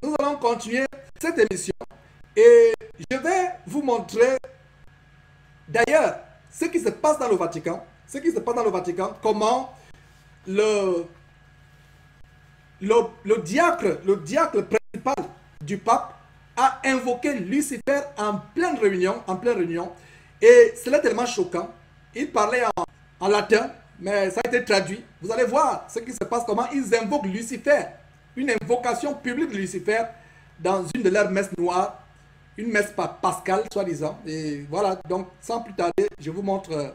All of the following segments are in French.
nous allons continuer cette émission et je vais vous montrer d'ailleurs ce qui se passe dans le Vatican, comment le diacre principal du pape a invoqué Lucifer en pleine réunion, et cela est tellement choquant. Il parlait en latin, mais ça a été traduit. Vous allez voir ce qui se passe, comment ils invoquent Lucifer, une invocation publique de Lucifer dans une de leurs messes noires, une messe pascale, soi-disant. Et voilà, donc sans plus tarder, je vous montre...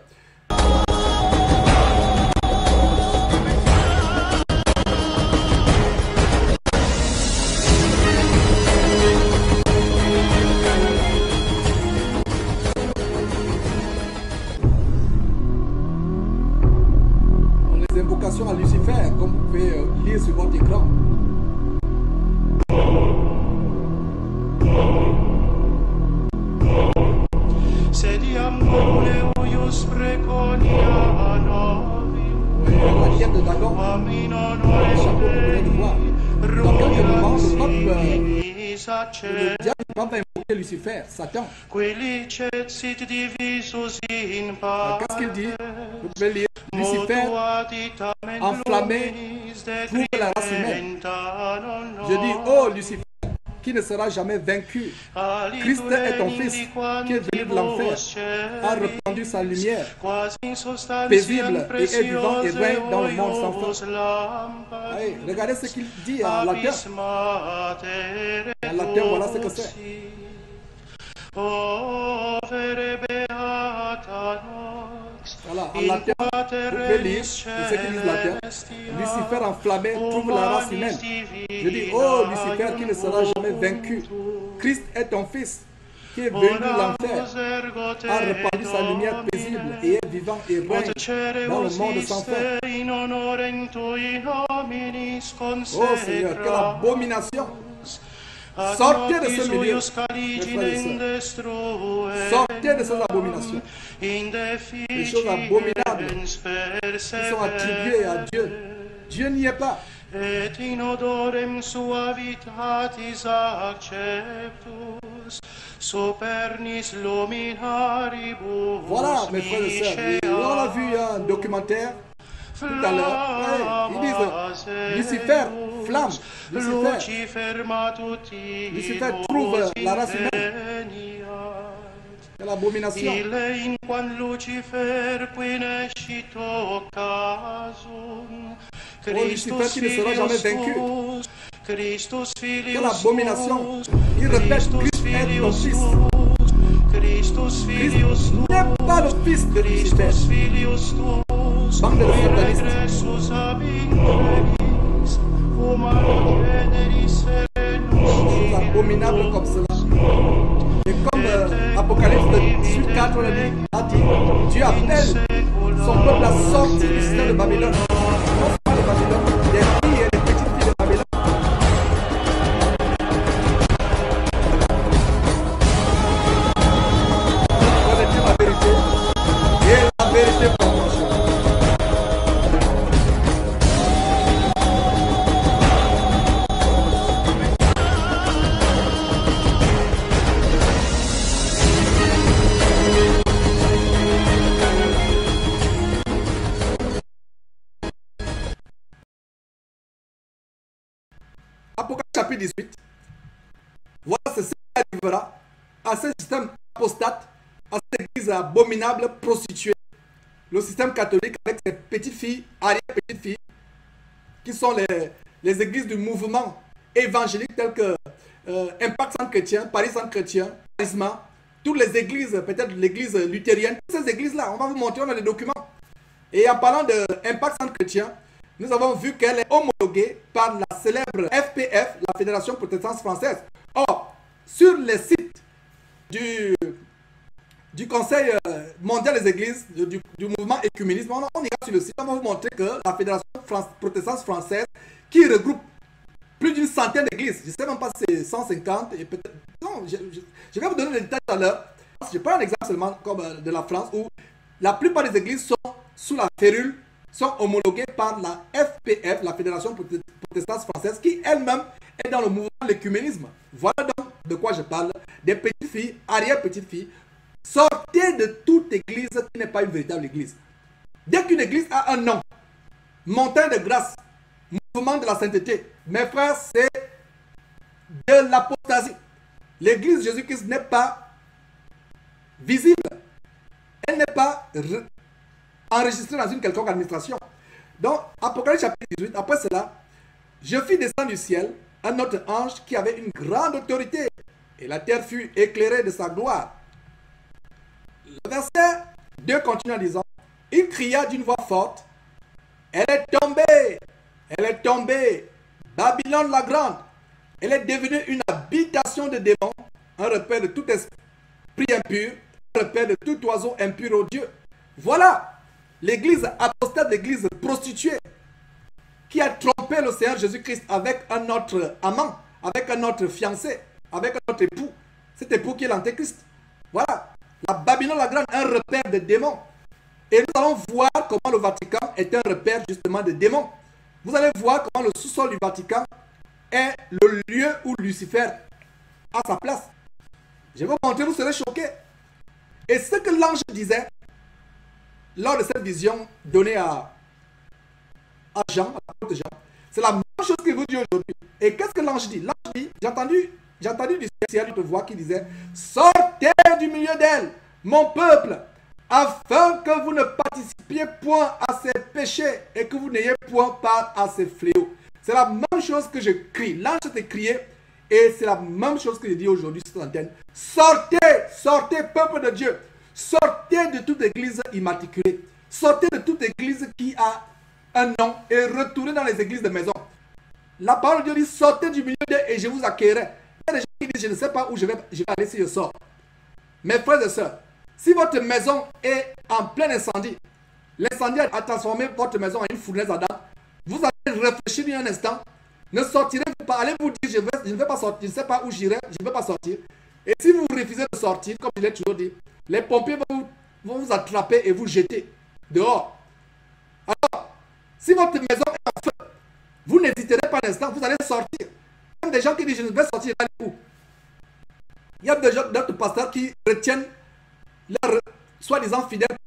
les invocations à Lucifer, comme vous pouvez lire sur votre écran. La guerre de Dagon, le chapeau que vous venez de voir. Dans quelques moments, le diable va invoquer Lucifer, Satan. Qu'est-ce qu'il dit? Vous pouvez lire. Lucifer, enflammé, trouve la race humaine. Je dis, oh Lucifer, qui ne sera jamais vaincu. Christ est ton fils, qui est venu de l'enfer, a répandu sa lumière, paisible et est vivant et règne dans le monde sans fin. Allez, regardez ce qu'il dit en latin. En latin, voilà ce que c'est. Voilà, en latin, vous pouvez lire ce qu'ils disent latin. Lucifer enflammé trouve la race humaine. Je dis, oh Lucifer qui ne sera jamais vaincu. Christ est ton fils, qui est venu de l'enfer, a répandu sa lumière paisible et est vivant et règne dans le monde sans fin. Oh Seigneur, quelle abomination! Sortez de ce milieu, mes frères et sœurs. Sortez de ces abominations. Les choses abominables qui sont attribuées à Dieu. Dieu n'y est pas. Voilà, mes frères et sœurs. Et on a vu un documentaire tout à l'heure. Ils disent Lucifer flamme. Lucifer trouve la race humaine. Quelle abomination. Oh Lucifer qui ne sera jamais vaincu. Quelle abomination. Il répète, Christ est ton fils. Christ n'est pas le fils de Lucifer. Bande de satanistes. Choses abominables comme cela. Et comme Apocalypse 4 a dit, Dieu appelle son peuple à sortir du système de Babylone. Non pas de Babylone, des filles et des petites filles de Babylone. Connaissez la vérité et la vérité pour vous. Apocalypse chapitre 18. Voilà ce qui arrivera à ce système apostate, à cette église abominable, prostituée. Le système catholique avec ses petites filles, arrière-petites filles, qui sont les églises du mouvement évangélique telles que Impact Centre Chrétien, Paris Centre Chrétien, Charisma, toutes les églises, peut-être l'église luthérienne, toutes ces églises-là, on va vous montrer, on a les documents. Et en parlant de Impact Centre Chrétien, nous avons vu qu'elle est homologuée par la célèbre FPF, la Fédération protestante française. Or, sur les sites du Conseil mondial des églises, du mouvement écuménisme, on ira sur le site, on va vous montrer que la Fédération protestante française, qui regroupe plus d'une centaine d'églises, je ne sais même pas si c'est 150, et peut-être... Non, je vais vous donner les détails tout à l'heure. Je prends un exemple seulement comme de la France, où la plupart des églises sont sous la férule, sont homologuées par la FPF, la Fédération protestante française, qui elle-même est dans le mouvement de l'écuménisme. Voilà donc de quoi je parle. Des petites filles, arrière-petites filles, sortez de toute église qui n'est pas une véritable église. Dès qu'une église a un nom, montagne de grâce, mouvement de la sainteté, mes frères, c'est de l'apostasie. L'église Jésus-Christ n'est pas visible. Elle n'est pas enregistrée dans une quelconque administration. Donc, Apocalypse chapitre 18, après cela, je fis descendre du ciel un autre ange qui avait une grande autorité, et la terre fut éclairée de sa gloire. Le verset 2 continue en disant, il cria d'une voix forte, elle est tombée, Babylone la grande, elle est devenue une habitation de démons, un repère de tout esprit impur, un repère de tout oiseau impur au Dieu. Voilà l'église apostate, l'église prostituée, qui a trompé le Seigneur Jésus-Christ avec un autre amant, avec un autre fiancé, avec un autre époux. Cet époux qui est l'antéchrist. Voilà. La Babylone la grande, un repère de démons. Et nous allons voir comment le Vatican est un repère justement de démons. Vous allez voir comment le sous-sol du Vatican est le lieu où Lucifer a sa place. Je vais vous montrer, vous serez choqués. Et ce que l'ange disait lors de cette vision donnée à Jean, à l'apôtre Jean, c'est la même chose qu'il vous dit aujourd'hui. Et qu'est-ce que l'ange dit? L'ange dit, j'ai entendu du ciel une voix qui disait, sortez du milieu d'elle, mon peuple, afin que vous ne participiez point à ses péchés et que vous n'ayez point part à ses fléaux. C'est la même chose que je crie. L'ange s'est crié et c'est la même chose que je dis aujourd'hui sur cette antenne. Sortez, sortez, peuple de Dieu. Sortez de toute église immatriculée. Sortez de toute église qui a un nom et retournez dans les églises de maison. La parole de Dieu dit, sortez du milieu d'eux et je vous accueillerai. Il y a des gens qui disent, je ne sais pas où je vais aller si je sors. Mes frères et sœurs, si votre maison est en plein incendie, l'incendie a transformé votre maison en une fournaise à dents, vous allez réfléchir un instant, ne sortirez-vous pas, allez vous dire, je ne vais pas sortir, je ne sais pas où j'irai, je ne vais pas sortir. Et si vous refusez de sortir, comme je l'ai toujours dit, les pompiers vont vous attraper et vous jeter dehors. Alors, si votre maison est en feu, vous n'hésiterez pas un instant, vous allez sortir. Il y a des gens qui disent, je ne vais sortir, allez où? Il y a d'autres pasteurs qui retiennent leurs soi-disant fidèles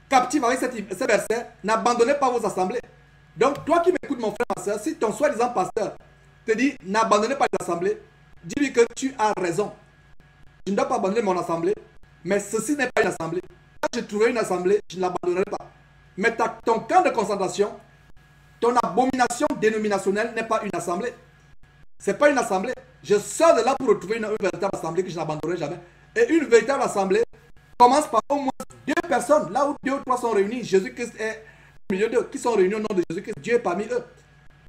captifs avec ces versets. N'abandonnez pas vos assemblées. Donc, toi qui m'écoutes, mon frère, ma soeur, si ton soi-disant pasteur te dit n'abandonnez pas les assemblées, dis-lui que tu as raison. Je ne dois pas abandonner mon assemblée, mais ceci n'est pas une assemblée. Quand je trouverai une assemblée, je ne l'abandonnerai pas. Mais ton camp de concentration, ton abomination dénominationnelle n'est pas une assemblée. Ce n'est pas une assemblée. Je sors de là pour retrouver une véritable assemblée que je n'abandonnerai jamais. Et une véritable assemblée commence par au moins 2 personnes. Là où 2 ou 3 sont réunis, Jésus-Christ est au milieu d'eux. Qui sont réunis au nom de Jésus-Christ, Dieu est parmi eux.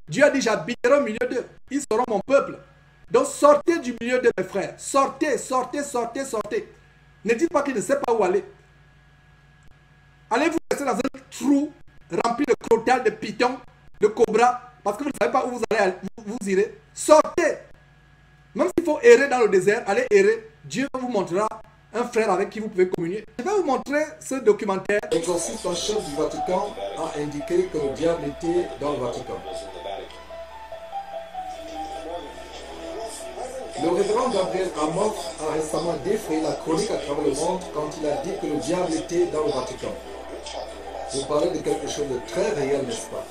Dieu a dit, j'habiterai au milieu d'eux. Ils seront mon peuple. Donc sortez du milieu de mes frères. Sortez, sortez, sortez, sortez. Ne dites pas qu'il ne sait pas où aller. Allez vous rester dans un trou rempli de crotales, de pitons, de cobras, parce que vous ne savez pas où vous allez, vous irez. Sortez. Même s'il faut errer dans le désert, allez errer. Dieu vous montrera un frère avec qui vous pouvez communier. Je vais vous montrer ce documentaire. L'exorciste en chef du Vatican a indiqué que le diable était dans le Vatican. Le révérend Gabriel Amorth a récemment défrayé la chronique à travers le monde quand il a dit que le diable était dans le Vatican. Vous parlez de quelque chose de très réel, n'est-ce pas?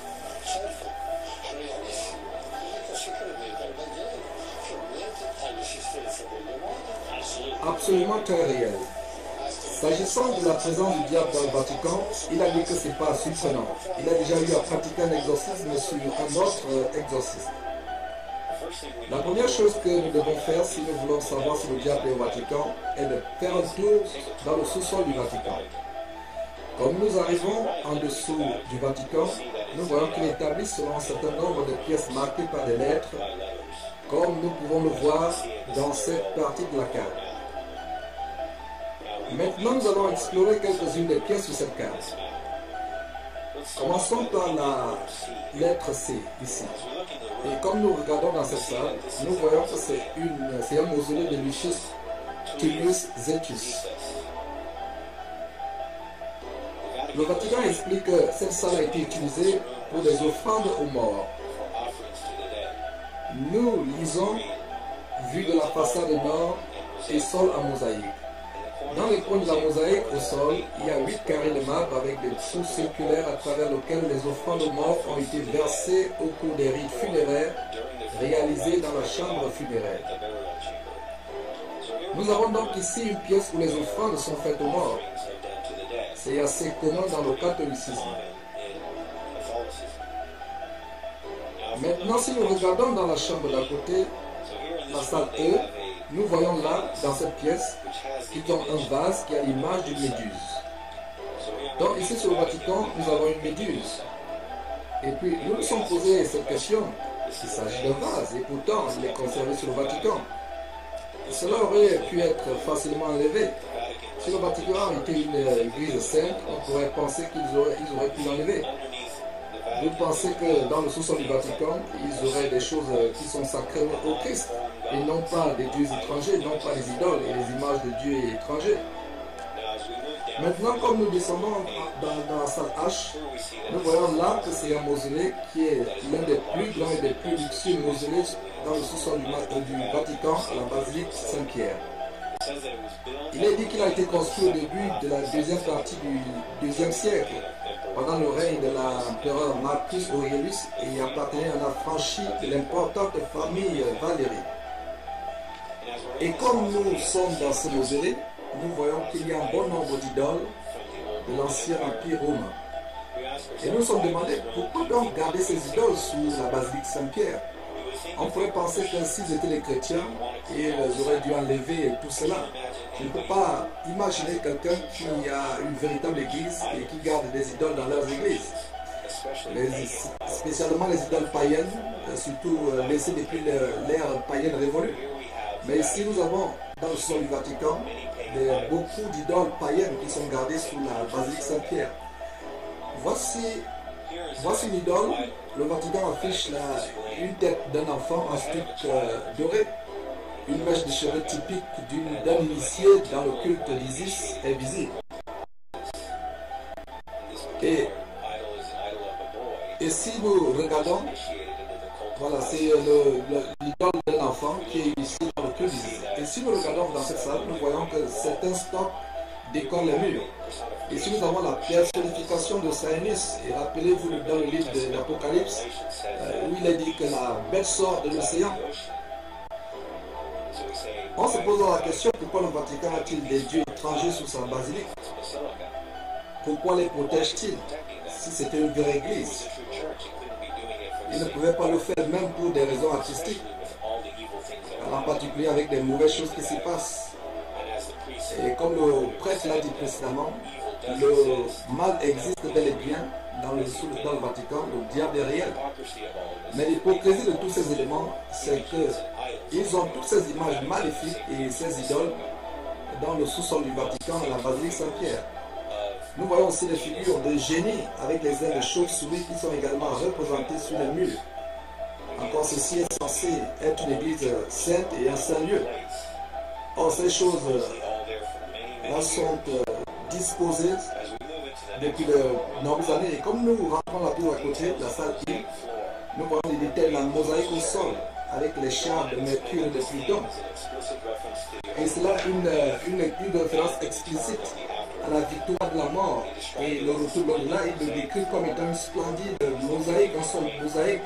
Absolument très réel. S'agissant de la présence du diable dans le Vatican, il a dit que ce n'est pas surprenant. Il a déjà eu à pratiquer un exorcisme sur un autre exorcisme. La première chose que nous devons faire si nous voulons savoir si le diable est au Vatican est de faire un tour dans le sous-sol du Vatican. Comme nous arrivons en dessous du Vatican, nous voyons qu'il est établi selon un certain nombre de pièces marquées par des lettres, comme nous pouvons le voir dans cette partie de la carte. Maintenant, nous allons explorer quelques-unes des pièces de cette carte. Commençons par la lettre C, ici. Et comme nous regardons dans cette salle, nous voyons que c'est un mausolée de Lucius Tullius Zettius. Le Vatican explique que cette salle a été utilisée pour des offrandes aux morts. nous lisons vue de la façade nord et sol en mosaïque. Dans les coins de la mosaïque au sol, il y a 8 carrés de marbre avec des trous circulaires à travers lesquels les offrandes aux morts ont été versées au cours des rites funéraires réalisés dans la chambre funéraire. Nous avons donc ici une pièce où les offrandes sont faites aux morts. C'est assez commun dans le catholicisme. Maintenant, si nous regardons dans la chambre d'à côté, la salle E, nous voyons là, dans cette pièce, qu'ils ont un vase qui a l'image d'une méduse. Donc ici sur le Vatican, nous avons une méduse. Et puis nous nous sommes posé cette question. Il s'agit d'un vase et pourtant il est conservé sur le Vatican. Cela aurait pu être facilement enlevé. Si le Vatican était une église sainte, on pourrait penser qu'ils auraient pu l'enlever. Vous pensez que dans le sous-sol du Vatican, ils auraient des choses qui sont sacrées au Christ et non pas des dieux étrangers, non pas les idoles et les images de dieux étrangers. Maintenant, comme nous descendons dans la salle H, nous voyons là que c'est un mausolée qui est l'un des plus grands et des plus luxueux mausolées dans le sous-sol du Vatican à la basilique Saint-Pierre. Il est dit qu'il a été construit au début de la deuxième partie du IIe siècle, pendant le règne de l'empereur Marcus Aurelius, et appartenait à la franchise de l'importante famille Valérie. Et comme nous sommes dans ce mausolée, nous voyons qu'il y a un bon nombre d'idoles de l'ancien empire romain. Et nous nous sommes demandé pourquoi donc garder ces idoles sous la basilique Saint-Pierre. On pourrait penser que s'ils étaient les chrétiens, ils auraient dû enlever tout cela. Je ne peux pas imaginer quelqu'un qui a une véritable église et qui garde des idoles dans leurs églises. Spécialement les idoles païennes, surtout laissées depuis l'ère païenne révolue. Mais ici nous avons dans le sol du Vatican beaucoup d'idoles païennes qui sont gardées sous la basilique Saint-Pierre. Voici une idole. Le Vatican affiche une tête d'un enfant en stuc doré. Une mèche de cheveux typique d'un initié dans le culte d'Isis est visible. Et si nous regardons, voilà, c'est l'idole d'un enfant qui est ici dans le culte d'Isis. Et si nous regardons dans cette salle, nous voyons que certains stocks décorent les murs. Ici, nous avons la personnification de Saïnis. Et rappelez-vous dans le livre de l'Apocalypse, où il est dit que la bête sort de l'océan. On se pose la question, pourquoi le Vatican a-t-il des dieux étrangers sous sa basilique? Pourquoi les protège-t-il si c'était une vraie église? Il ne pouvait pas le faire même pour des raisons artistiques, en particulier avec des mauvaises choses qui s'y passent. Et comme le prêtre l'a dit précédemment, le mal existe bel et bien dans le Vatican, le diable est réel. Mais l'hypocrisie de tous ces éléments, c'est qu'ils ont toutes ces images maléfiques et ces idoles dans le sous-sol du Vatican, à la basilique Saint-Pierre. Nous voyons aussi des figures de génies avec les ailes de chauve-souris qui sont également représentées sur les murs. Encore, ceci est censé être une église sainte et un saint lieu. Or, ces choses-là sont disposées depuis de nombreuses années. Et comme nous rentrons la tour à côté, la salle I, nous voyons les détails de la mosaïque au sol, avec les chars de Mercure et de Pluton. Et c'est là une référence explicite à la victoire de la mort. Et le retour de l'au-delà, il le décrit comme étant une splendide mosaïque, un sol mosaïque,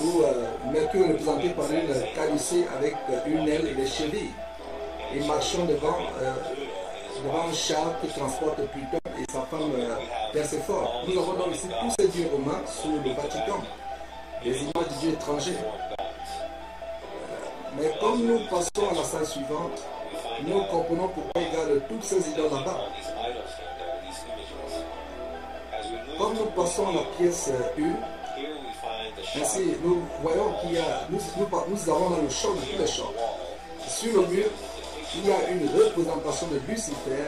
où Mercure est représenté par une calycée avec une aile et des chevilles. Et marchant devant un char qui transporte Pluton et sa femme Perséphone. Nous avons donc ici tous ces dieux romains sous le Vatican, des images de dieux étrangers. Mais comme nous passons à la salle suivante, nous comprenons pourquoi il garde toutes ces idoles là-bas. Comme nous passons à la pièce U, ainsi nous voyons qu'il y a, nous avons dans le champ de tous les champs. Sur le mur, il y a une représentation de Lucifer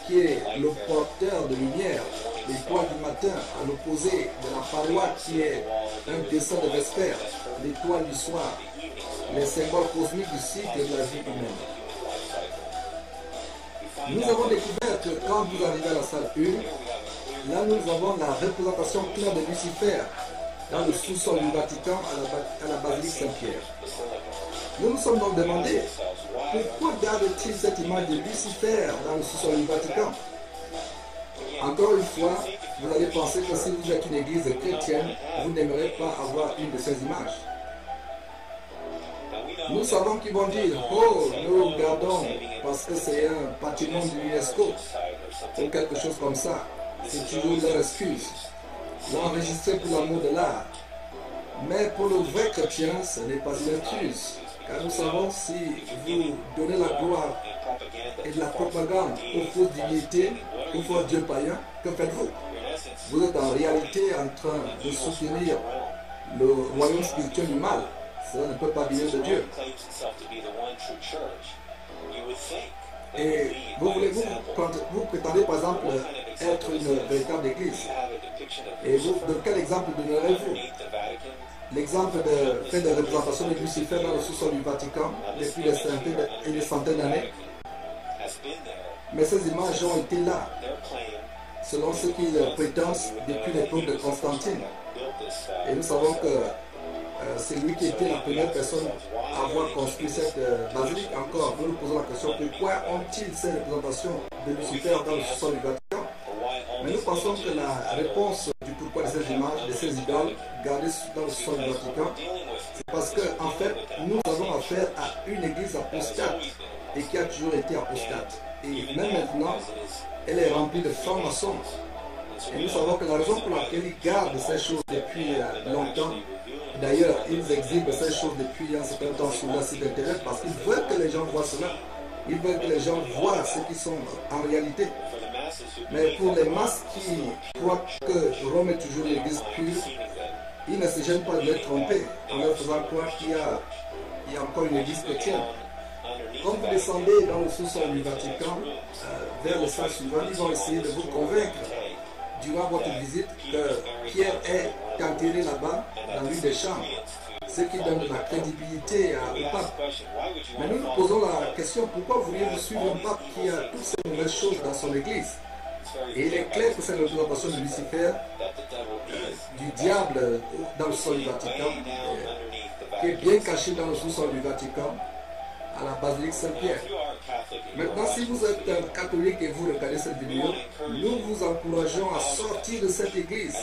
qui est le porteur de lumière, l'étoile du matin, à l'opposé de la paroi qui est un dessin de Vespère, l'étoile du soir, les symboles cosmiques du cycle de la vie humaine. Nous avons découvert que quand vous arrivez à la salle 1, là nous avons la représentation claire de Lucifer dans le sous-sol du Vatican à la basilique Saint-Pierre. Nous nous sommes donc demandé pourquoi garde-t-il cette image de Lucifer dans le sous-sol du Vatican? Encore une fois, vous allez penser que si vous êtes une église chrétienne, vous n'aimerez pas avoir une de ces images. Nous savons qu'ils vont dire, oh, nous regardons parce que c'est un patrimoine de l'UNESCO ou quelque chose comme ça. C'est toujours leur excuse. L'enregistrer pour l'amour de l'art. Mais pour le vrai chrétien, ce n'est pas une excuse. Car nous savons, si vous donnez la gloire et de la propagande aux fausses divinités, aux faux dieux païens, que faites-vous? Vous êtes en réalité en train de soutenir le royaume spirituel du mal. Cela ne peut pas venir de Dieu. Et vous prétendez par exemple être une véritable église. Et vous, de quel exemple donnerez-vous? L'exemple de fait de représentation de Lucifer dans le sous-sol du Vatican depuis des centaines d'années. Mais ces images ont été là, selon ce qu'ils prétendent depuis l'époque de Constantine. Et nous savons que c'est lui qui était la première personne à avoir construit cette basilique. Encore, nous nous posons la question, pourquoi ont-ils ces représentations de Lucifer dans le sous-sol du Vatican? Mais nous pensons que la réponse du pourquoi de ces images, de ces idoles gardées dans le sous-sol du Vatican, c'est parce qu'en fait, nous avons affaire à une église apostate et qui a toujours été apostate. Et même maintenant, elle est remplie de francs-maçons. Et nous savons que la raison pour laquelle ils gardent ces choses depuis longtemps, d'ailleurs, ils exhibent ces choses depuis un certain temps sur leur site internet parce qu'ils veulent que les gens voient cela. Ils veulent que les gens voient ce qu'ils sont en réalité. Mais pour les masses qui croient que Rome est toujours l'église pure, ils ne se gênent pas de les tromper en leur faisant croire qu'il y a encore une église chrétienne. Quand vous descendez dans le sous-sol du Vatican, vers le sens suivant, ils vont essayer de vous convaincre durant votre visite que Pierre est enterré là-bas dans l'une des chambres, ce qui donne de la crédibilité au pape. Mais nous nous posons la question, pourquoi voulez-vous suivre un pape qui a toutes ces mauvaises choses dans son église? Et il est clair que c'est la représentation de Lucifer, du diable dans le sol du Vatican, qui est bien caché dans le sous-sol du Vatican, à la basilique Saint-Pierre. Maintenant, si vous êtes un catholique et vous regardez cette vidéo, nous vous encourageons à sortir de cette église.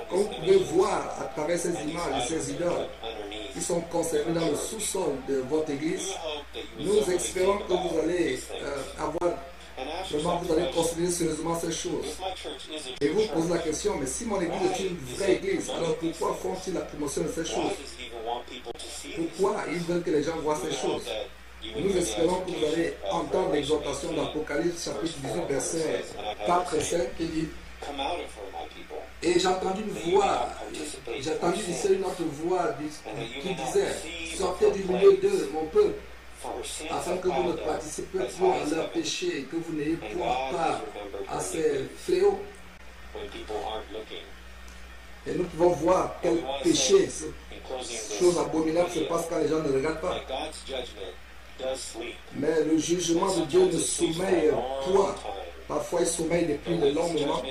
Comme vous pouvez voir à travers ces images et ces idoles qui sont conservées dans le sous-sol de votre église, nous espérons que vous allez vous allez considérer sérieusement ces choses. Et vous posez la question, mais si mon église est une vraie église, alors pourquoi font-ils la promotion de ces choses? Pourquoi ils veulent que les gens voient ces choses? Nous espérons que vous allez entendre l'exhortation d'Apocalypse chapitre 18 verset 4 et 5 qui dit: et j'ai entendu une voix, j'ai entendu une autre voix qui disait: sortez du milieu d'eux, mon peuple, afin que vous ne participez point à leurs péchés et que vous n'ayez point part à ces fléaux. Et nous pouvons voir quel péché, chose abominable se passe quand les gens ne regardent pas. Mais le jugement de Dieu ne sommeille point. Parfois il sommeille depuis de longs moments.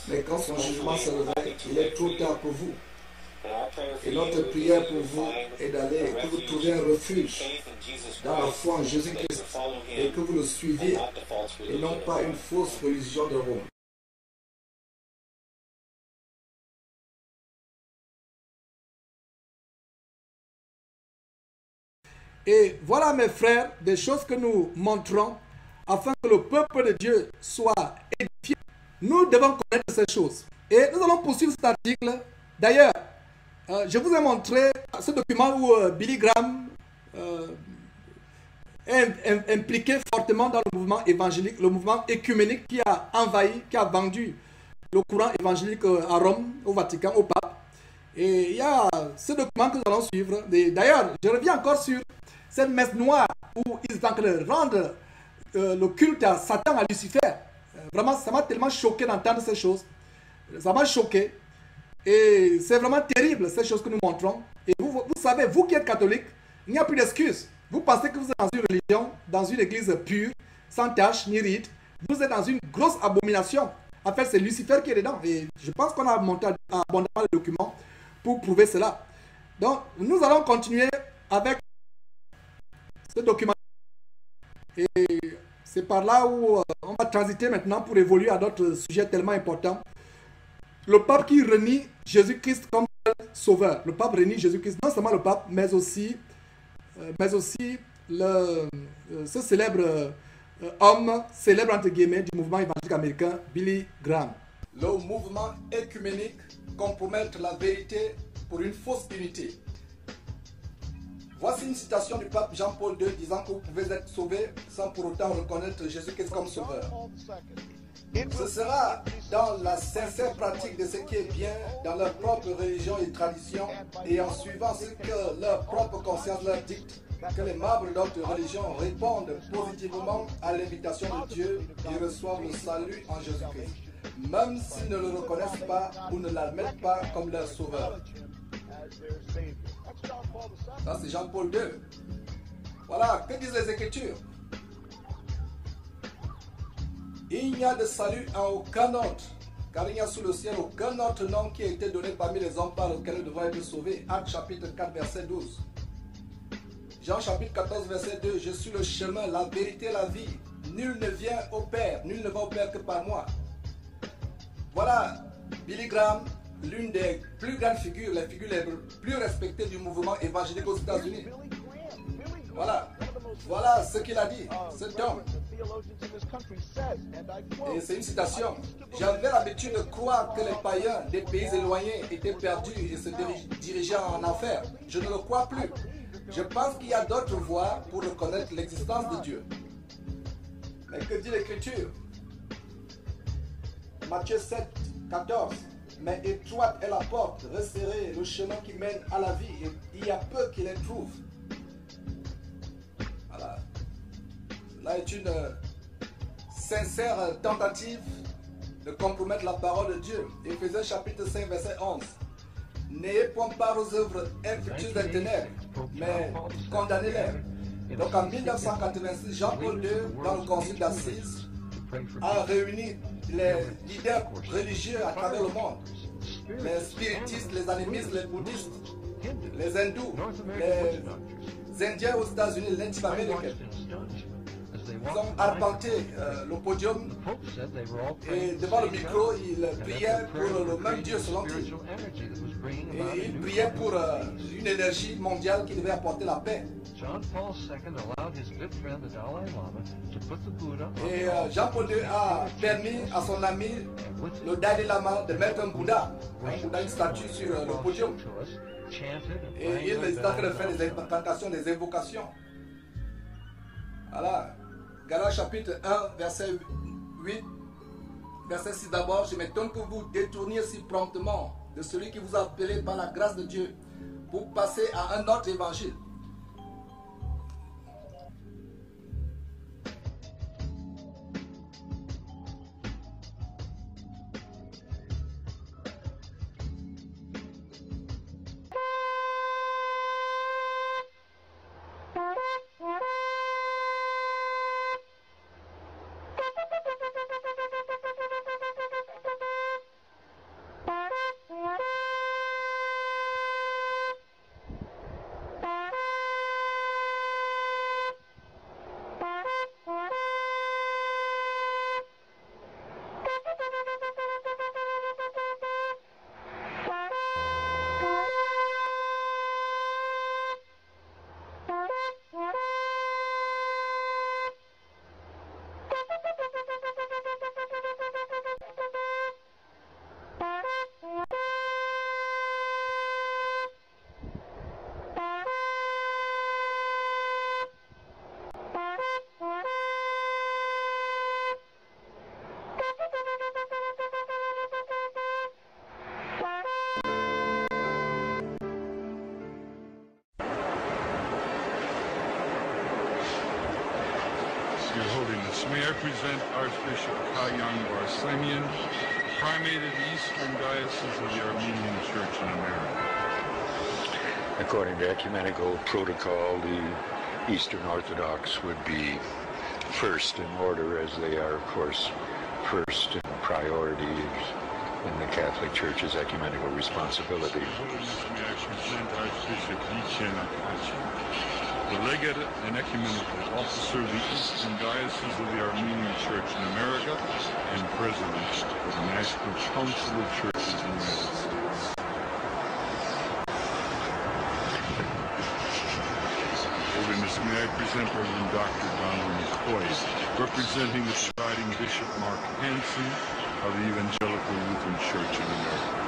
Mais quand son jugement se réveille, il est trop tard pour vous. Et notre prière pour vous est d'aller, que vous trouviez un refuge dans la foi en Jésus-Christ et que vous le suiviez et non pas une fausse religion de Rome. Et voilà, mes frères, des choses que nous montrons afin que le peuple de Dieu soit édifié. Nous devons connaître ces choses. Et nous allons poursuivre cet article. D'ailleurs, je vous ai montré ce document où Billy Graham est impliqué fortement dans le mouvement évangélique, le mouvement écuménique qui a envahi, qui a vendu le courant évangélique à Rome, au Vatican, au pape. Et il y a ce document que nous allons suivre. D'ailleurs, je reviens encore sur cette messe noire où ils sont en train de rendre le culte à Satan, à Lucifer. Vraiment, ça m'a tellement choqué d'entendre ces choses. Ça m'a choqué. Et c'est vraiment terrible, ces choses que nous montrons. Et vous savez, vous qui êtes catholique, il n'y a plus d'excuses. Vous pensez que vous êtes dans une religion, dans une église pure, sans tache ni ride. Vous êtes dans une grosse abomination. En fait, c'est Lucifer qui est dedans. Et je pense qu'on a monté abondamment de documents pour prouver cela. Donc, nous allons continuer avec ce document. Et c'est par là où on va transiter maintenant pour évoluer à d'autres sujets tellement importants. Le pape qui renie Jésus-Christ comme sauveur. Le pape renie Jésus-Christ, non seulement le pape, mais aussi ce célèbre homme, célèbre entre guillemets, du mouvement évangélique américain, Billy Graham. Le mouvement œcuménique compromettre la vérité pour une fausse unité. Voici une citation du pape Jean-Paul II disant que vous pouvez être sauvé sans pour autant reconnaître Jésus-Christ comme sauveur. Ce sera dans la sincère pratique de ce qui est bien dans leur propre religion et tradition et en suivant ce que leur propre conscience leur dicte que les membres d'autres religions répondent positivement à l'invitation de Dieu et reçoivent le salut en Jésus-Christ, même s'ils ne le reconnaissent pas ou ne l'admettent pas comme leur sauveur. Ça, c'est Jean-Paul II. Voilà, que disent les Écritures? Il n'y a de salut en aucun autre, car il n'y a sous le ciel aucun autre nom qui a été donné parmi les hommes par lequel nous devons être sauvés. Actes chapitre 4, verset 12. Jean chapitre 14, verset 2. Je suis le chemin, la vérité, la vie. Nul ne vient au Père, nul ne va au Père que par moi. Voilà, Billy Graham, l'une des plus grandes figures, les figures les plus respectées du mouvement évangélique aux États-Unis. Voilà ce qu'il a dit, cet homme. Et c'est une citation. J'avais l'habitude de croire que les païens des pays éloignés étaient perdus et se dirigeaient en enfer. Je ne le crois plus. Je pense qu'il y a d'autres voies pour reconnaître l'existence de Dieu. Mais que dit l'Écriture? Matthieu 7, 14. Mais étroite est la porte, resserré le chemin qui mène à la vie, et il y a peu qui les trouvent. Voilà. Là est une sincère tentative de compromettre la parole de Dieu. Éphésiens chapitre 5, verset 11. N'ayez point part aux œuvres infructueuses des ténèbres, mais condamnez-les. Donc en 1986, Jean-Paul II, dans le concile d'Assise, a réuni les leaders religieux à travers le monde. Les spiritistes, les animistes, les bouddhistes, les hindous, les indiens aux États-Unis, les natifs américains. Ils ont arpenté le podium et devant le micro, ils priaient pour le même Dieu selon eux. Et ils priaient pour une énergie mondiale qui devait apporter la paix. Et Jean-Paul II a permis à son ami, le Dalai Lama, de mettre un Bouddha, une statue sur le podium. Et il est en train de faire des incantations, des invocations. Voilà. Galates chapitre 1, verset 8, verset 6 d'abord. Je m'étonne que vous détourniez si promptement de celui qui vous a appelé par la grâce de Dieu pour passer à un autre évangile. Your Holiness, may I present Archbishop Kayang Barsamian, Primate of the Eastern Diocese of the Armenian Church in America. According to ecumenical protocol, the Eastern Orthodox would be first in order, as they are, of course, first in priority in the Catholic Church's ecumenical responsibility. Holiness, may I present Archbishop Yichen Akachi, the legate and ecumenical officer of the Eastern Diocese of the Armenian Church in America and president of the National Council of Churches in the United States. Holiness, may I present Reverend Dr. Donald McCoy, representing the presiding Bishop Mark Hansen of the Evangelical Lutheran Church in America.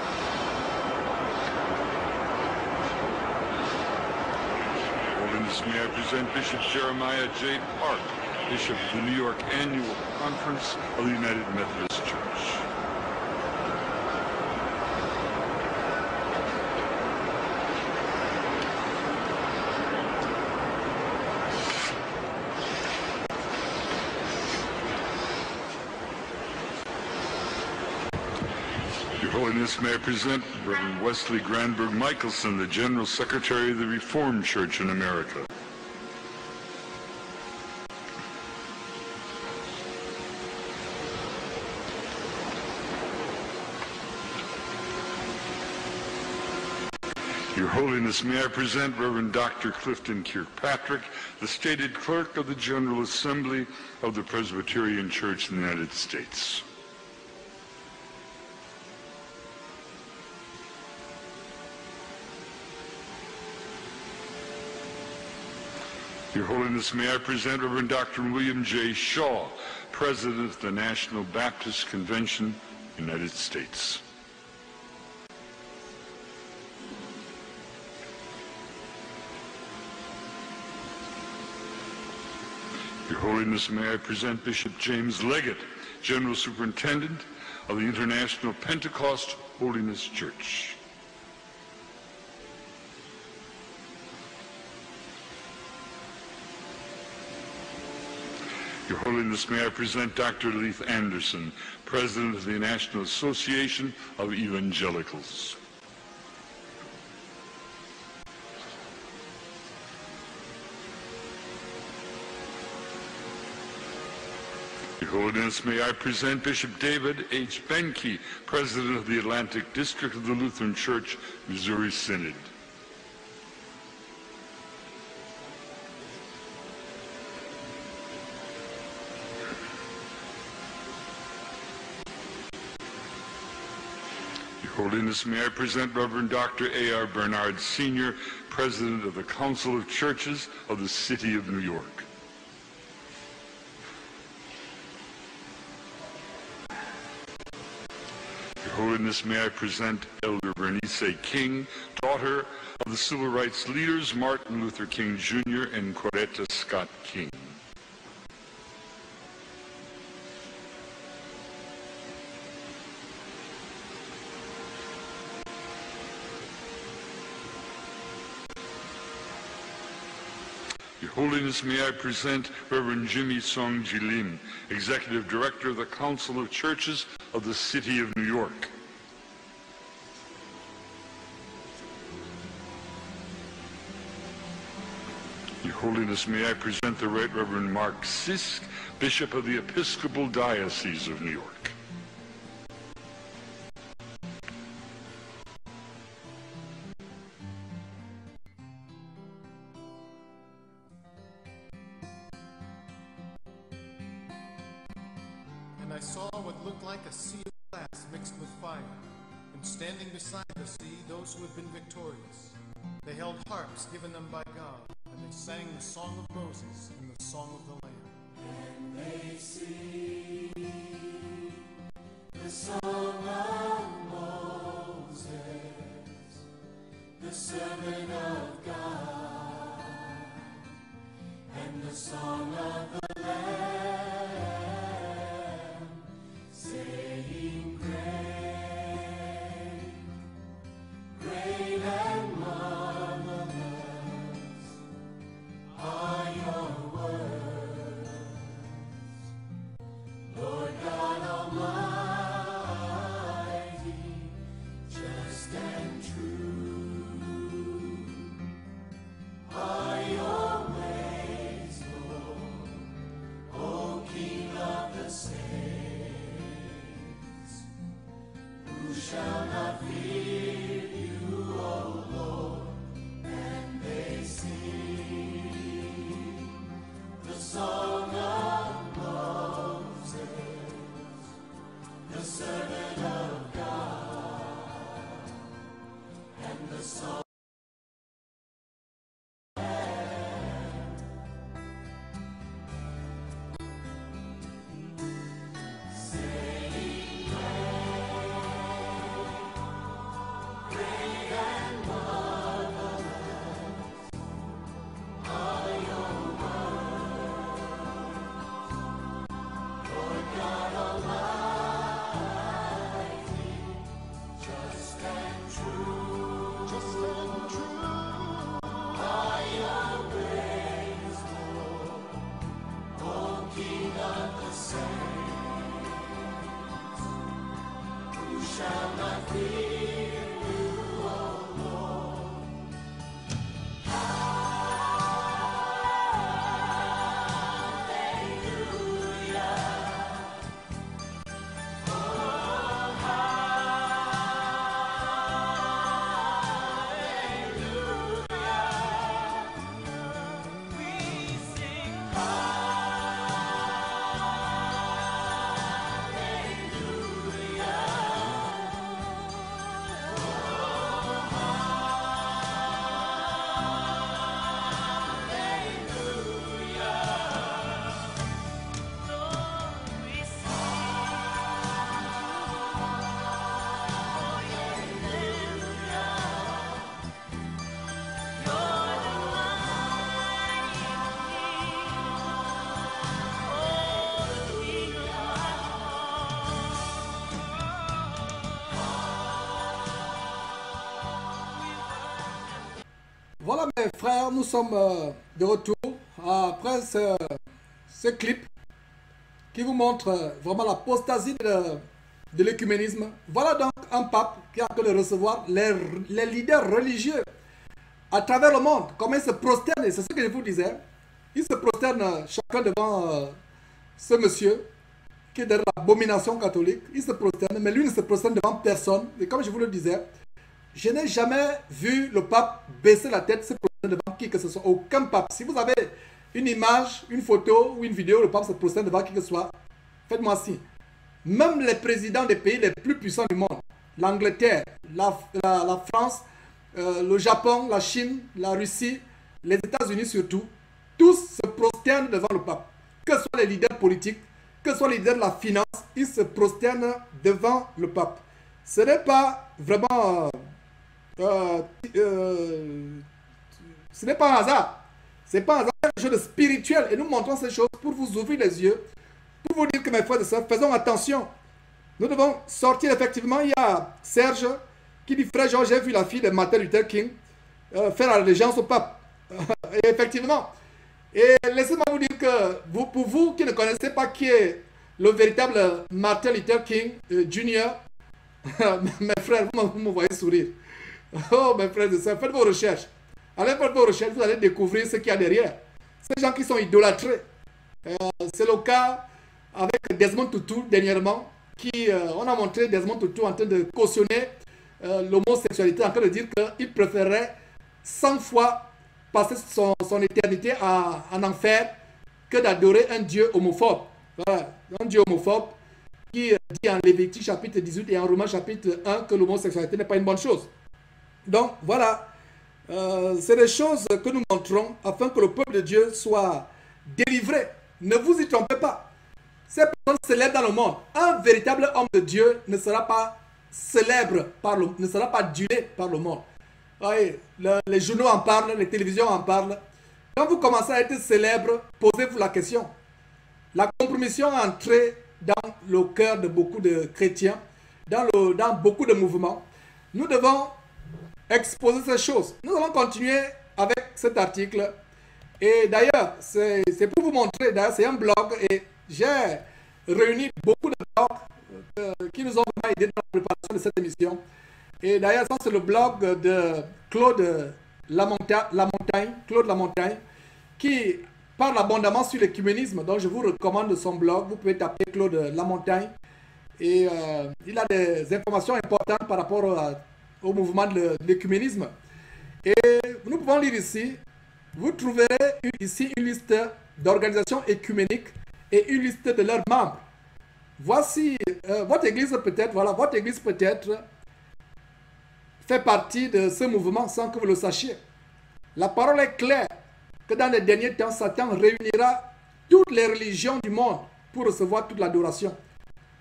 Holiness, may I present Bishop Jeremiah J. Park, Bishop of the New York Annual Conference of the United Methodist Church. Your Holiness, may I present Reverend Wesley Granberg Michelson, the General Secretary of the Reformed Church in America. Your Holiness, may I present Reverend Dr. Clifton Kirkpatrick, the stated clerk of the General Assembly of the Presbyterian Church in the United States. Your Holiness, may I present Reverend Dr. William J. Shaw, President of the National Baptist Convention, United States. Your Holiness, may I present Bishop James Leggett, General Superintendent of the International Pentecost Holiness Church. Your Holiness, may I present Dr. Leith Anderson, President of the National Association of Evangelicals. Your Holiness, may I present Bishop David H. Benke, President of the Atlantic District of the Lutheran Church, Missouri Synod. Your Holiness, may I present Reverend Dr. A.R. Bernard Sr., President of the Council of Churches of the City of New York. Your Holiness, may I present Elder Bernice King, daughter of the civil rights leaders Martin Luther King Jr. and Coretta Scott King. Your Holiness, may I present Reverend Jimmy Songji Lim, Executive Director of the Council of Churches of the City of New York. Your Holiness, may I present the Right Reverend Mark Sisk, Bishop of the Episcopal Diocese of New York. And I saw what looked like a sea of glass mixed with fire, and standing beside the sea, those who had been victorious. They held harps given them by God, and they sang the song of Moses and the song of the Lamb. And they sing the song of Moses, the servant of God, and the song of the Lamb. Voilà mes frères, nous sommes de retour après ce clip qui vous montre vraiment l'apostasie de l'écuménisme. Voilà donc un pape qui a en train de recevoir les leaders religieux à travers le monde. Comment ils se prosternent, et c'est ce que je vous disais. Ils se prosternent chacun devant ce monsieur qui est derrière l'abomination catholique. Il se prosterne, mais lui ne se prosterne devant personne. Et comme je vous le disais, je n'ai jamais vu le pape baisser la tête, se prosterner devant qui que ce soit. Aucun pape. Si vous avez une image, une photo ou une vidéo, le pape se prosterne devant qui que ce soit, faites-moi signe. Même les présidents des pays les plus puissants du monde, l'Angleterre, la France, le Japon, la Chine, la Russie, les États-Unis surtout, tous se prosternent devant le pape. Que ce soit les leaders politiques, que ce soit les leaders de la finance, ils se prosternent devant le pape. Ce n'est pas vraiment... ce n'est pas un hasard. Ce n'est pas un hasard, c'est quelque chose de spirituel. Et nous montrons ces choses pour vous ouvrir les yeux, pour vous dire que mes frères et sœurs, faisons attention. Nous devons sortir effectivement. Il y a Serge qui dit, frère Georges, j'ai vu la fille de Martin Luther King faire allégeance au pape. Et effectivement. Et laissez-moi vous dire que pour vous qui ne connaissez pas qui est le véritable Martin Luther King Jr., mes frères, vous me voyez sourire. Oh mes frères et sœurs, faites vos recherches. Allez faire vos recherches, vous allez découvrir ce qu'il y a derrière. Ces gens qui sont idolâtrés. C'est le cas avec Desmond Tutu dernièrement, qui on a montré Desmond Tutu en train de cautionner l'homosexualité, en train de dire qu'il préférerait 100 fois passer son éternité en enfer que d'adorer un Dieu homophobe. Voilà, un Dieu homophobe qui dit en Lévitique chapitre 18 et en Romains chapitre 1 que l'homosexualité n'est pas une bonne chose. Donc voilà, c'est des choses que nous montrons afin que le peuple de Dieu soit délivré. Ne vous y trompez pas. Ces personnes célèbres dans le monde, un véritable homme de Dieu ne sera pas célèbre, ne sera pas adulé par le monde. Oui, les journaux en parlent, les télévisions en parlent. Quand vous commencez à être célèbre, posez-vous la question. La compromission est entrée dans le cœur de beaucoup de chrétiens, dans beaucoup de mouvements. Nous devons exposer ces choses. Nous allons continuer avec cet article. Et d'ailleurs, c'est pour vous montrer, d'ailleurs c'est un blog et j'ai réuni beaucoup de blogs qui nous ont vraiment aidé dans la préparation de cette émission. Et d'ailleurs, ça c'est le blog de Claude Lamontagne, qui parle abondamment sur l'écuménisme. Donc je vous recommande son blog. Vous pouvez taper Claude Lamontagne. Et il a des informations importantes par rapport au mouvement de l'écuménisme. Et nous pouvons lire ici, vous trouverez ici une liste d'organisations écuméniques et une liste de leurs membres. Voici votre église peut-être, voilà, votre église peut-être fait partie de ce mouvement sans que vous le sachiez. La parole est claire que dans les derniers temps, Satan réunira toutes les religions du monde pour recevoir toute l'adoration.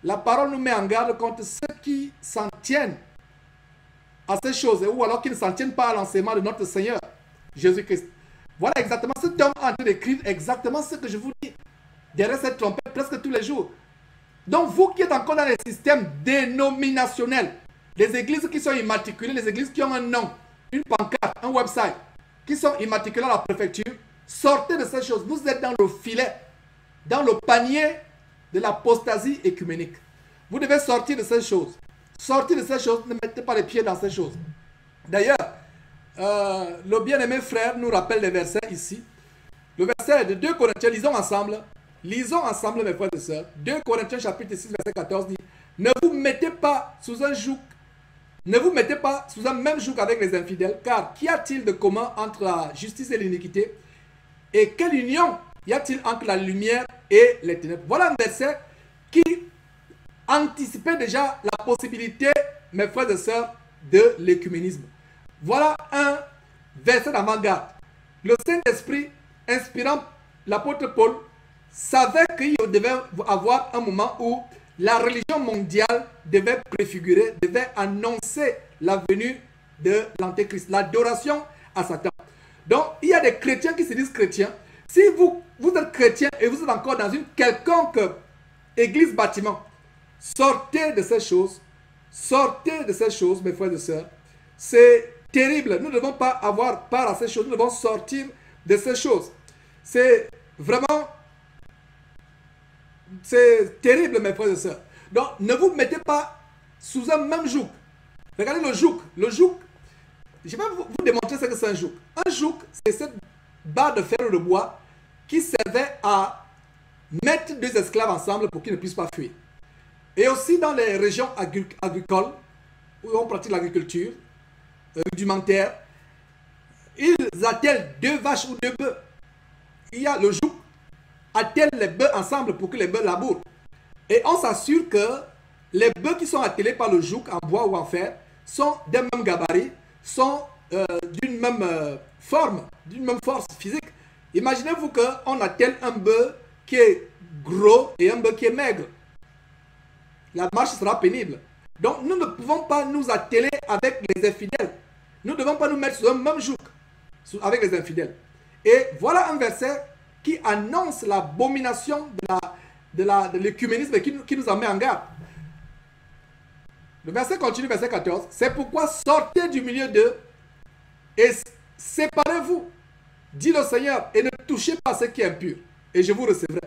La parole nous met en garde contre ceux qui s'en tiennent à ces choses, ou alors qui ne s'en tiennent pas à l'enseignement de notre Seigneur Jésus-Christ. Voilà exactement, cet homme est en train d'écrire exactement ce que je vous dis derrière cette trompette presque tous les jours. Donc vous qui êtes encore dans les systèmes dénominationnels, les églises qui sont immatriculées, les églises qui ont un nom, une pancarte, un website, qui sont immatriculées à la préfecture, sortez de ces choses. Vous êtes dans le filet, dans le panier de l'apostasie écuménique. Vous devez sortir de ces choses. Sortir de ces choses, ne mettez pas les pieds dans ces choses. D'ailleurs, le bien-aimé frère nous rappelle les versets ici. Le verset de 2 Corinthiens, lisons ensemble, mes frères et sœurs. 2 Corinthiens chapitre 6, verset 14 dit, ne vous mettez pas sous un joug, ne vous mettez pas sous un même joug avec les infidèles, car qu'y a-t-il de commun entre la justice et l'iniquité? Et quelle union y a-t-il entre la lumière et les ténèbres? Voilà un verset qui anticipait déjà la possibilité, mes frères et sœurs, de l'écuménisme. Voilà un verset d'avant-garde. Le Saint-Esprit, inspirant l'apôtre Paul, savait qu'il devait avoir un moment où la religion mondiale devait préfigurer, devait annoncer la venue de l'Antéchrist, l'adoration à Satan. Donc, il y a des chrétiens qui se disent chrétiens. Si vous êtes chrétien et vous êtes encore dans une quelconque église bâtiment, sortez de ces choses, mes frères et sœurs. C'est terrible. Nous ne devons pas avoir part à ces choses. Nous devons sortir de ces choses. C'est vraiment... C'est terrible, mes frères et sœurs. Donc, ne vous mettez pas sous un même joug. Regardez le joug. Le joug, je vais vous démontrer ce que c'est un joug. Un joug, c'est cette barre de fer ou de bois qui servait à mettre deux esclaves ensemble pour qu'ils ne puissent pas fuir. Et aussi dans les régions agricoles, où on pratique l'agriculture rudimentaire, ils attellent deux vaches ou deux bœufs. Il y a le joug, attelle les bœufs ensemble pour que les bœufs labourent. Et on s'assure que les bœufs qui sont attelés par le joug en bois ou en fer sont d'un même gabarit, sont d'une même forme, d'une même force physique. Imaginez-vous qu'on attelle un bœuf qui est gros et un bœuf qui est maigre. La marche sera pénible. Donc nous ne pouvons pas nous atteler avec les infidèles. Nous ne devons pas nous mettre sur un même joug avec les infidèles. Et voilà un verset qui annonce l'abomination de l'écuménisme et qui nous en met en garde. Le verset continue, verset 14. C'est pourquoi sortez du milieu d'eux et séparez-vous, dit le Seigneur, et ne touchez pas ce qui est impur, et je vous recevrai.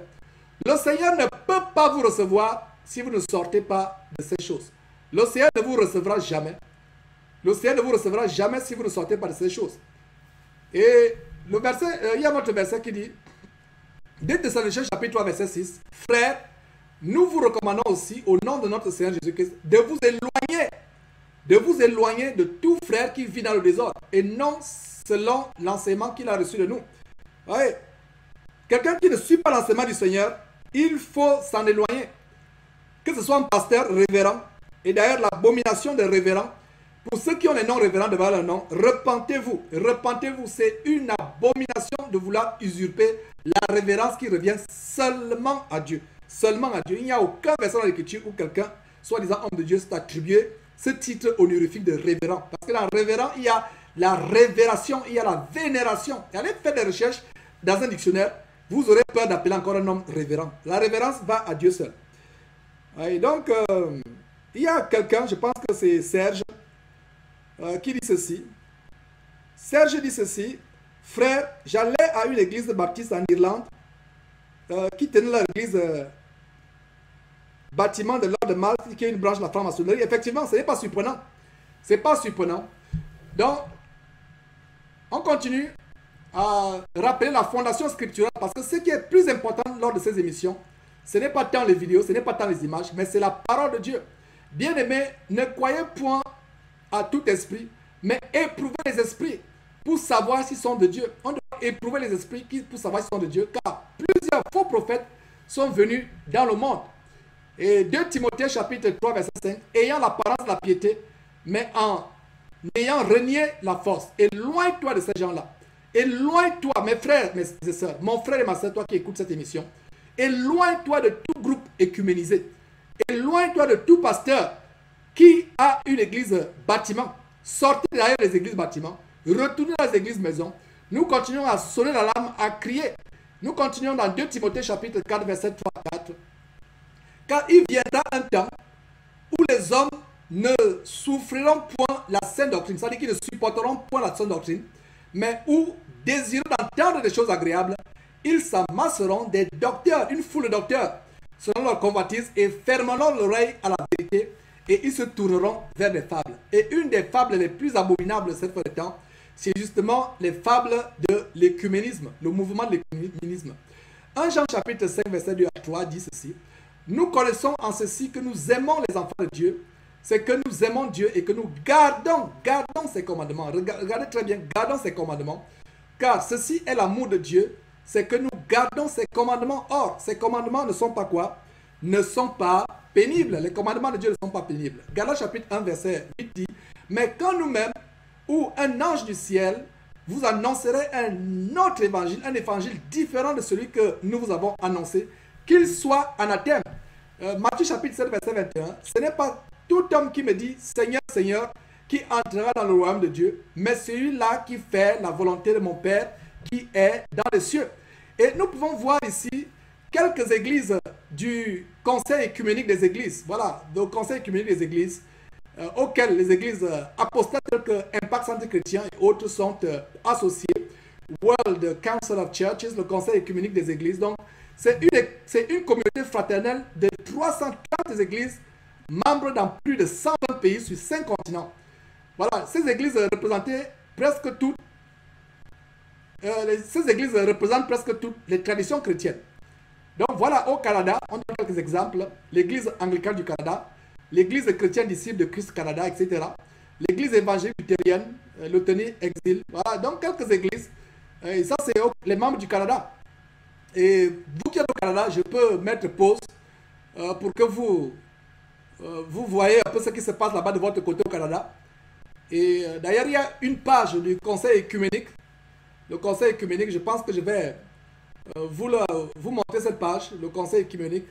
Le Seigneur ne peut pas vous recevoir si vous ne sortez pas de ces choses. Le Seigneur ne vous recevra jamais. Le Seigneur ne vous recevra jamais si vous ne sortez pas de ces choses. Et le verset, il y a un autre verset qui dit, 2 Thessaloniciens chapitre 3 verset 6, frères, nous vous recommandons aussi au nom de notre Seigneur Jésus-Christ de vous éloigner de tout frère qui vit dans le désordre et non selon l'enseignement qu'il a reçu de nous. Ouais. Quelqu'un qui ne suit pas l'enseignement du Seigneur, il faut s'en éloigner. Que ce soit un pasteur révérend, et d'ailleurs l'abomination des révérends, pour ceux qui ont les noms révérends devant leur nom, repentez-vous. Repentez-vous, c'est une abomination de vouloir usurper la révérence qui revient seulement à Dieu. Seulement à Dieu. Il n'y a aucun verset dans l'Écriture où quelqu'un, soi-disant homme de Dieu, s'est attribué ce titre honorifique de révérend. Parce que dans révérend, il y a la révération, il y a la vénération. Et allez faire des recherches dans un dictionnaire, vous aurez peur d'appeler encore un homme révérend. La révérence va à Dieu seul. Et donc, il y a quelqu'un, je pense que c'est Serge, qui dit ceci. Serge dit ceci. Frère, j'allais à une église baptiste en Irlande qui tenait leur église bâtiment de l'ordre de Malte, qui est une branche de la franc-maçonnerie. Effectivement, ce n'est pas surprenant. Ce n'est pas surprenant. Donc, on continue à rappeler la fondation scripturale parce que ce qui est plus important lors de ces émissions, ce n'est pas tant les vidéos, ce n'est pas tant les images, mais c'est la parole de Dieu. Bien-aimés, ne croyez point à tout esprit, mais éprouvez les esprits pour savoir s'ils sont de Dieu. On doit éprouver les esprits pour savoir s'ils sont de Dieu, car plusieurs faux prophètes sont venus dans le monde. Et 2 Timothée chapitre 3 verset 5, ayant l'apparence de la piété, mais en ayant renié la force. Éloigne-toi de ces gens-là. Éloigne-toi, mes frères, mes sœurs, mon frère et ma sœur, toi qui écoutes cette émission. Éloigne-toi de tout groupe écuménisé. Éloigne-toi de tout pasteur qui a une église bâtiment. Sortez derrière les églises bâtiments. Retournez dans les églises maisons. Nous continuons à sonner l'alarme, à crier. Nous continuons dans 2 Timothée chapitre 4 verset 3 à 4. Car il viendra un temps où les hommes ne souffriront point la saine doctrine, c'est-à-dire qu'ils ne supporteront point la saine doctrine, mais où, désirant d'entendre des choses agréables, ils s'amasseront des docteurs, une foule de docteurs, selon leur convoitise, et fermeront l'oreille à la vérité, et ils se tourneront vers des fables. Et une des fables les plus abominables cette fois de temps, c'est justement les fables de l'écuménisme, le mouvement de l'écuménisme. 1 Jean chapitre 5 verset 2 à 3 dit ceci. Nous connaissons en ceci que nous aimons les enfants de Dieu, c'est que nous aimons Dieu et que nous gardons ses commandements. Regardez très bien, gardons ses commandements. Car ceci est l'amour de Dieu, c'est que nous gardons ses commandements. Or, ces commandements ne sont pas quoi? Ne sont pas pénibles. Les commandements de Dieu ne sont pas pénibles. Galates chapitre 1 verset 8 dit, mais quand nous-mêmes ou un ange du ciel vous annoncerait un autre évangile, un évangile différent de celui que nous vous avons annoncé, qu'il soit anathème. Matthieu chapitre 7 verset 21, ce n'est pas tout homme qui me dit Seigneur, Seigneur, qui entrera dans le royaume de Dieu, mais celui-là qui fait la volonté de mon Père qui est dans les cieux. Et nous pouvons voir ici quelques églises du Conseil écuménique des églises. Voilà, le Conseil écuménique des églises auxquelles les églises apostates telles que Impact Centre Chrétien et autres sont associées. World Council of Churches, le Conseil écuménique des églises. Donc, c'est une communauté fraternelle de 330 églises, membres dans plus de 120 pays sur 5 continents. Voilà, ces églises représentaient presque toutes, représentent presque toutes les traditions chrétiennes. Donc voilà, au Canada, on donne quelques exemples. L'église anglicane du Canada, l'église chrétienne disciple de Christ Canada, etc. L'église évangélique luthérienne, Lutheran Exil. Voilà, donc quelques églises. Et ça, c'est les membres du Canada. Et vous qui êtes au Canada, je peux mettre pause pour que vous voyez un peu ce qui se passe là-bas de votre côté au Canada. Et d'ailleurs, il y a une page du Conseil écuménique. Le Conseil écuménique, je pense que je vais vous montrer cette page, le Conseil écuménique.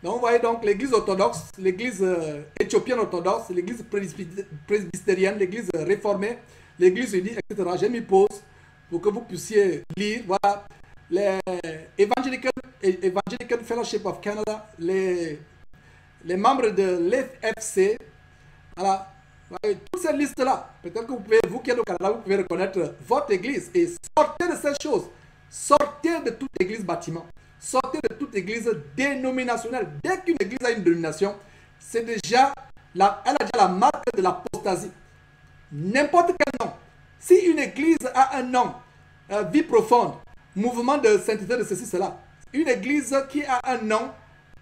Donc, vous voyez donc l'église orthodoxe, l'église éthiopienne orthodoxe, l'église presbytérienne, l'église réformée, l'église unie, etc. J'ai mis pause pour que vous puissiez lire. Voilà, les Evangelical Fellowship of Canada, les membres de l'FFC, voilà, toute cette liste-là. Peut-être que vous qui êtes au Canada, vous pouvez reconnaître votre église et sortez de ces choses. Sortez de toute église bâtiment. Sortez de toute église dénominationnelle. Dès qu'une église a une dénomination, c'est déjà elle a déjà la marque de l'apostasie. N'importe quel nom. Si une église a un nom, vie profonde, mouvement de sainteté de ceci, cela, une église qui a un nom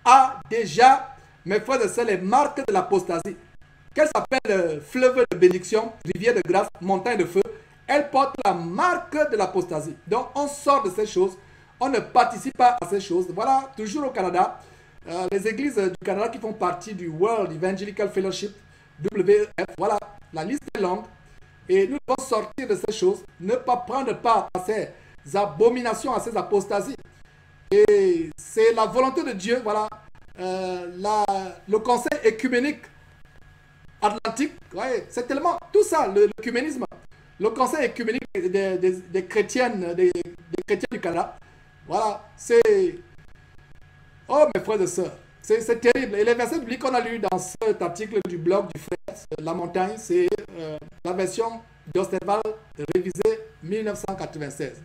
a déjà, mes frères et sœurs, les marques de l'apostasie. Qu'elle s'appelle fleuve de bénédiction, rivière de grâce, montagne de feu, elle porte la marque de l'apostasie. Donc on sort de ces choses, on ne participe pas à ces choses. Voilà, toujours au Canada, les églises du Canada qui font partie du World Evangelical Fellowship, WEF, voilà, la liste est longue. Et nous devons sortir de ces choses, ne pas prendre part à ces abominations, à ces apostasies. Et c'est la volonté de Dieu, voilà, le conseil écuménique atlantique, ouais, c'est tellement tout ça, l'écuménisme, le conseil écuménique des chrétiennes, des chrétiens du Canada, voilà, c'est, oh mes frères et sœurs, c'est terrible. Et les versets bibliques qu'on a lus dans cet article du blog du frère, La Montagne, c'est la version d'Osterval révisée 1996.